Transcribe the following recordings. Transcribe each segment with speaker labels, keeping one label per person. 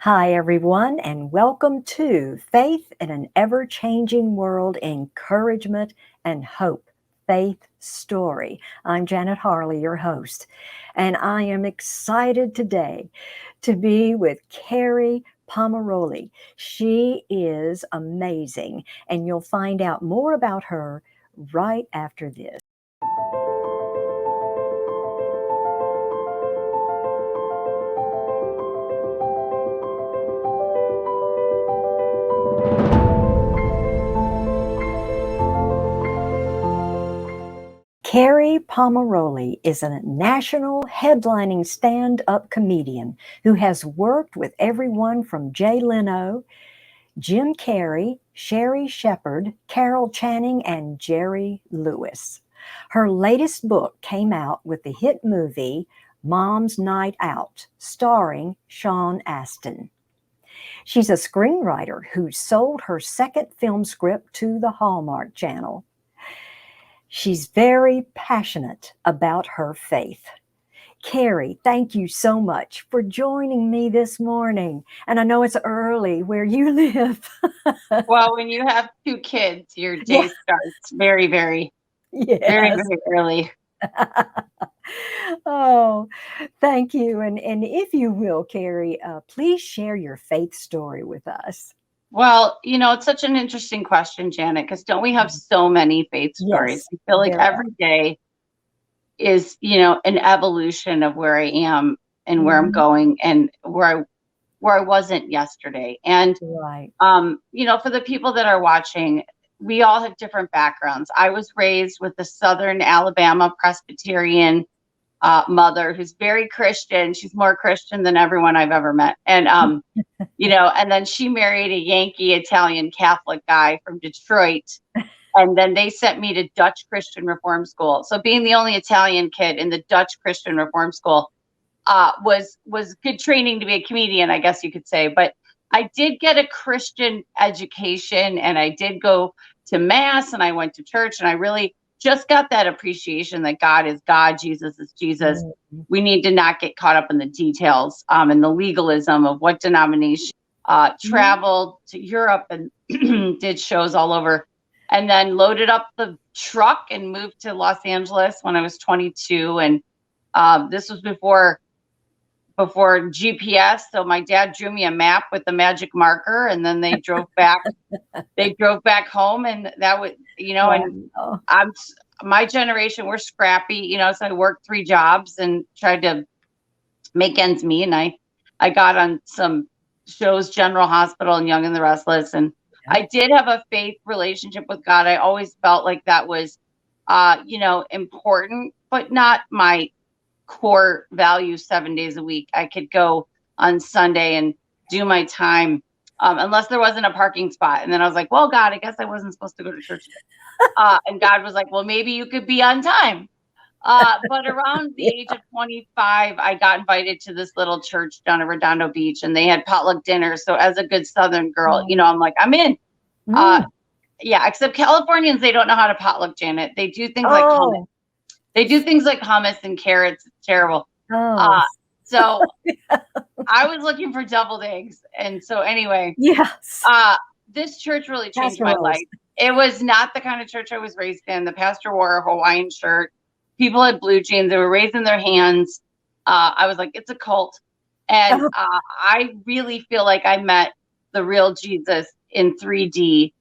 Speaker 1: Hi, everyone, and welcome to Faith in an Ever Changing World Encouragement and Hope Faith Story. I'm Janet Harley, your host, and I am excited today to be with Kerri Pomarolli. She is amazing, and you'll find out more about her right after this. Kerri Pomarolli is a national headlining stand-up comedian who has worked with everyone from Jay Leno, Jim Carrey, Sherry Shepherd, Carol Channing, and Jerry Lewis. Her latest book came out with the hit movie Mom's Night Out, starring Sean Astin. She's a screenwriter who sold her second film script to the Hallmark Channel. She's very passionate about her faith. Kerri, thank you so much for joining me this morning. And I know it's early where you live.
Speaker 2: Well, when you have two kids, your day
Speaker 1: Yeah.
Speaker 2: starts very, very
Speaker 1: Yes.
Speaker 2: early.
Speaker 1: Oh, thank you. And if you will, Kerri, please share your faith story with us.
Speaker 2: Well, it's such an interesting question, Janet, because don't we have so many faith stories?
Speaker 1: Yes,
Speaker 2: I feel like
Speaker 1: there are.
Speaker 2: every day is, an evolution of where I am and where I'm
Speaker 1: Mhm.
Speaker 2: going and where I wasn't yesterday. And
Speaker 1: Right.
Speaker 2: for the people that are watching, we all have different backgrounds. I was raised with a Southern Alabama Presbyterian mother who's very Christian. She's more Christian than everyone I've ever met. And, and then she married a Yankee Italian Catholic guy from Detroit. And then they sent me to Dutch Christian Reform School. So being the only Italian kid in the Dutch Christian Reform School was good training to be a comedian, I guess you could say. But I did get a Christian education and I did go to mass and I went to church and I really just got that appreciation that God is God, Jesus is Jesus.
Speaker 1: Mhm.
Speaker 2: We need to not get caught up in the details and the legalism of what denomination. Traveled to Europe and did shows all over, and then loaded up the truck and moved to Los Angeles when I was 22. And this was before GPS. So my dad drew me a map with the magic marker, and then they drove back. They drove back home, and that was, and
Speaker 1: Wow.
Speaker 2: I'm my generation. We're scrappy, so I worked 3 jobs and tried to make ends meet. And I got on some shows, General Hospital and Young and the Restless, and
Speaker 1: Yeah.
Speaker 2: I did have a faith relationship with God. I always felt like that was, important, but not my core value 7 days a week. I could go on Sunday and do my time, unless there wasn't a parking spot. And then I was like, well, God, I guess I wasn't supposed to go to church. And God was like, well, maybe you could be on time. But around the
Speaker 1: Yeah.
Speaker 2: age of 25, I got invited to this little church down at Redondo Beach, and they had potluck dinner. So as a good Southern girl, I'm like, I'm in. Uh,
Speaker 1: Mm.
Speaker 2: yeah, except Californians, they don't know how to potluck, Janet. They do things like hummus.
Speaker 1: Oh,
Speaker 2: They do things like hummus and carrots. It's terrible.
Speaker 1: oh,
Speaker 2: Uh, so I was looking for deviled eggs. And so anyway,
Speaker 1: yes.
Speaker 2: uh, this church really changed my
Speaker 1: Casseroles.
Speaker 2: life. It was not the kind of church I was raised in. The pastor wore a Hawaiian shirt. People had blue jeans. They were raising their hands. I was like, it's a cult. And
Speaker 1: Oh,
Speaker 2: I really feel like I met the real Jesus in 3D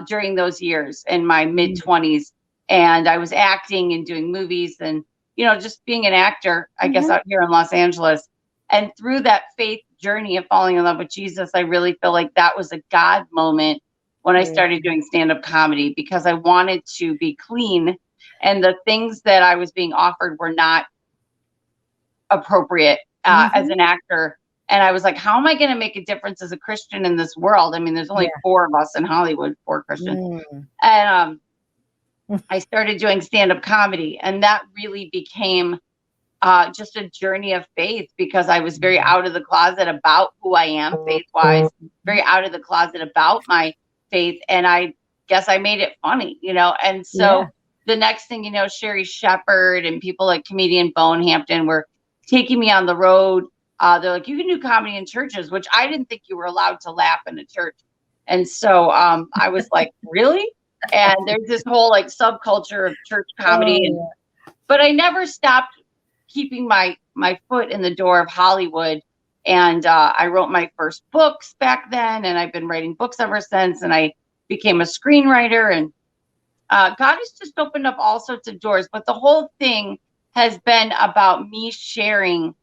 Speaker 2: during those years in my mid 20s. And I was acting and doing movies and, just being an actor, I guess,
Speaker 1: mhm.
Speaker 2: out here in Los Angeles. And through that faith journey of falling in love with Jesus, I really feel like that was a God moment when I
Speaker 1: Yeah.
Speaker 2: started doing stand-up comedy, because I wanted to be clean and the things that I was being offered were not appropriate as
Speaker 1: Mhm.
Speaker 2: an actor. And I was like, how am I going to make a difference as a Christian in this world? I mean, there's only
Speaker 1: Yeah.
Speaker 2: 4 of us in Hollywood, 4 Christians.
Speaker 1: Mm.
Speaker 2: And I started doing stand-up comedy, and that really became just a journey of faith, because I was very out of the closet about who I am faith wise, very out of the closet about my faith. And I guess I made it funny, And
Speaker 1: Yeah.
Speaker 2: so the next thing, Sherry Shepherd and people like comedian Bone Hampton were taking me on the road they're like, you can do comedy in churches, which I didn't think you were allowed to laugh in a church. And so I was like, really? And there's this whole like subculture of church comedy. And but I never stopped keeping my foot in the door of Hollywood. And I wrote my first books back then, and I've been writing books ever since. And I became a screenwriter, and God has just opened up all sorts of doors. But the whole thing has been about me sharing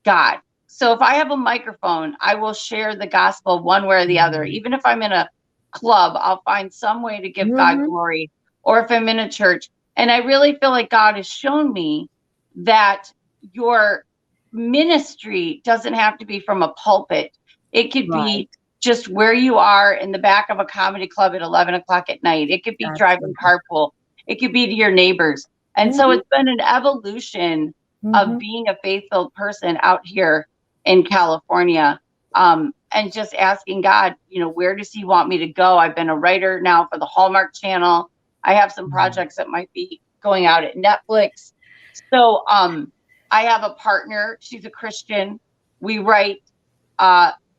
Speaker 2: God. So if I have a microphone, I will share the gospel one way or the other. Even if I'm in a club, I'll find some way to give God glory, or if I'm in a church. And I really feel like God has shown me that your ministry doesn't have to be from a pulpit. It could be just where you are in the back of a comedy club at 11 o'clock at night. It could be driving carpool. It could be to your neighbors. And so it's been an evolution of being a faith-filled person out here in California, and just asking God, where does he want me to go? I've been a writer now for the Hallmark Channel. I have some projects that might be going out at Netflix. So I have a partner. She's a Christian. We write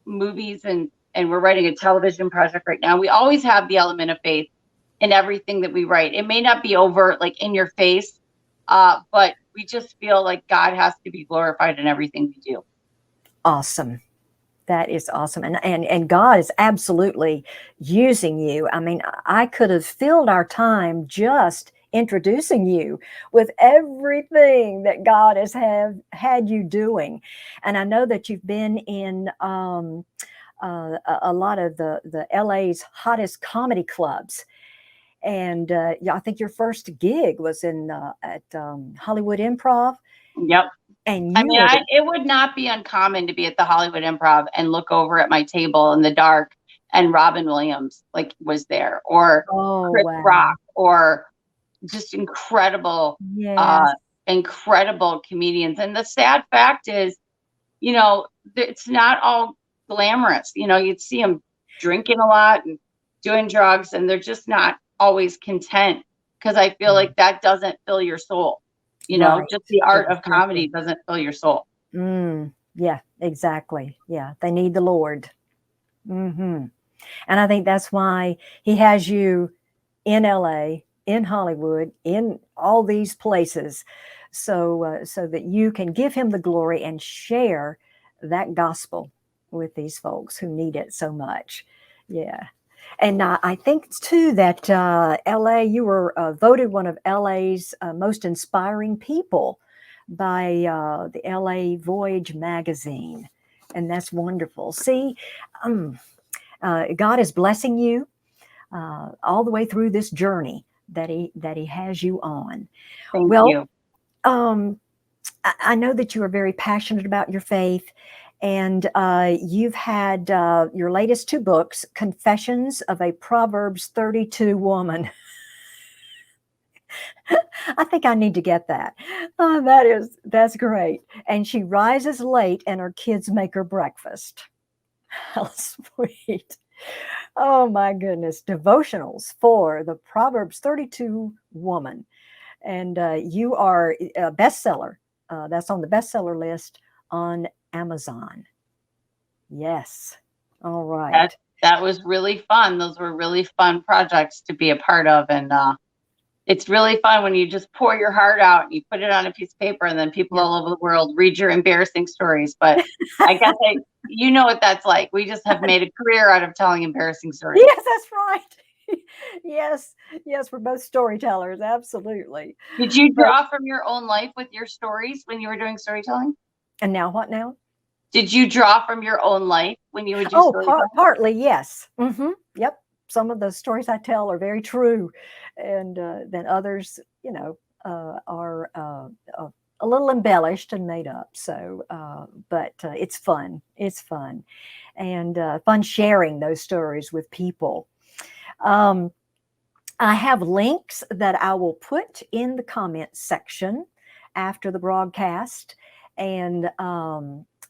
Speaker 2: movies, and we're writing a television project right now. We always have the element of faith in everything that we write. It may not be overt, like in your face, but we just feel like God has to be glorified in everything we do.
Speaker 1: Awesome. That is awesome. And God is absolutely using you. I mean, I could have filled our time just introducing you with everything that God has had you doing. And I know that you've been in a lot of the LA's hottest comedy clubs. And I think your first gig was at Hollywood Improv.
Speaker 2: Yep.
Speaker 1: And
Speaker 2: it would not be uncommon to be at the Hollywood Improv and look over at my table in the dark, and Robin Williams was there, or Chris Rock, or just incredible comedians. And the sad fact is, it's not all glamorous. You'd see them drinking a lot and doing drugs, and they're just not always content, because I feel like that doesn't fill your soul. Just the art of comedy doesn't fill your soul.
Speaker 1: Yeah, exactly. Yeah, they need the Lord. And I think that's why he has you in LA, in Hollywood, in all these places, so that you can give him the glory and share that gospel with these folks who need it so much. Yeah. And I think too that LA, you were voted one of LA's most inspiring people by the LA Voyage magazine. And that's wonderful. See, God is blessing you all the way through this journey that he has you on.
Speaker 2: Thank you.
Speaker 1: I know that you are very passionate about your faith. And you've had your latest 2 books, Confessions of a Proverbs 32 Woman. I think I need to get that. That's great. And she rises late and her kids make her breakfast. How sweet. Oh my goodness. Devotionals for the Proverbs 32 Woman. And you are a bestseller. That's on the bestseller list on Amazon. Yes. All right.
Speaker 2: That was really fun. Those were really fun projects to be a part of. And it's really fun when you just pour your heart out and you put it on a piece of paper, and then people all over the world read your embarrassing stories. But I guess you know what that's like. We just have made a career out of telling embarrassing stories.
Speaker 1: Yes, that's right. Yes, we're both storytellers. Absolutely.
Speaker 2: Did you draw from your own life with your stories when you were doing storytelling?
Speaker 1: And now what now?
Speaker 2: Did you draw from your own life when you would do storytelling?
Speaker 1: Partly, yes. Yep. Some of the stories I tell are very true. And then others, are a little embellished and made up. So, but it's fun. It's fun. And fun sharing those stories with people. I have links that I will put in the comments section after the broadcast. And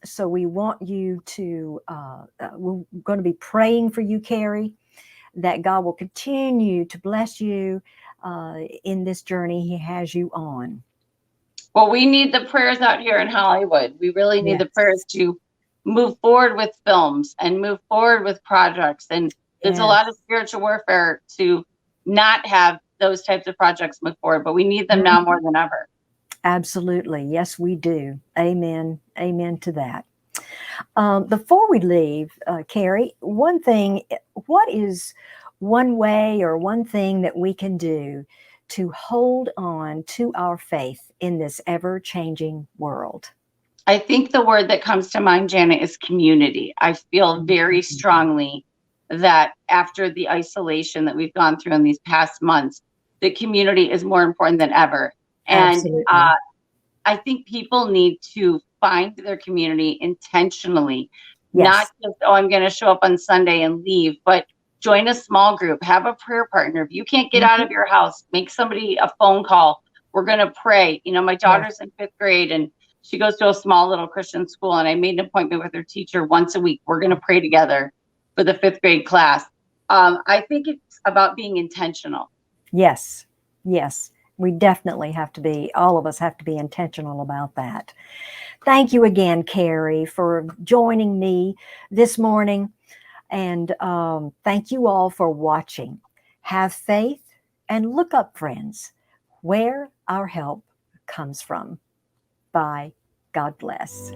Speaker 1: so we want you to, we're going to be praying for you, Kerri, that God will continue to bless you in this journey he has you on.
Speaker 2: Well, we need the prayers out here in Hollywood. We really need the prayers
Speaker 1: Yes.
Speaker 2: to move forward with films and move forward with projects. And there's a lot of
Speaker 1: Yes.
Speaker 2: spiritual warfare to not have those types of projects move forward, but we need them now
Speaker 1: Mhm.
Speaker 2: more than ever.
Speaker 1: Absolutely. Yes, we do. Amen. Amen to that. Before we leave, Kerri, one thing, what is one way or one thing that we can do to hold on to our faith in this ever changing world?
Speaker 2: I think the word that comes to mind, Janet, is community. I feel very
Speaker 1: Mhm.
Speaker 2: strongly that after the isolation that we've gone through in these past months, the community is more important than ever. And
Speaker 1: Absolutely.
Speaker 2: I think people need to find their community intentionally, not
Speaker 1: Yes.
Speaker 2: just, oh, I'm going to show up on Sunday and leave, but join a small group, have a prayer partner. If you can't get out
Speaker 1: Mhm.
Speaker 2: of your house, make somebody a phone call. We're going to pray. You know, my
Speaker 1: Yes.
Speaker 2: daughter's in fifth grade and she goes to a small little Christian school, and I made an appointment with her teacher once a week. We're going to pray together for the fifth grade class. I think it's about being intentional.
Speaker 1: Yes. Yes. We definitely have to be, all of us have to be intentional about that. Thank you again, Kerri, for joining me this morning. And thank you all for watching. Have faith and look up, friends, where our help comes from. Bye. God bless.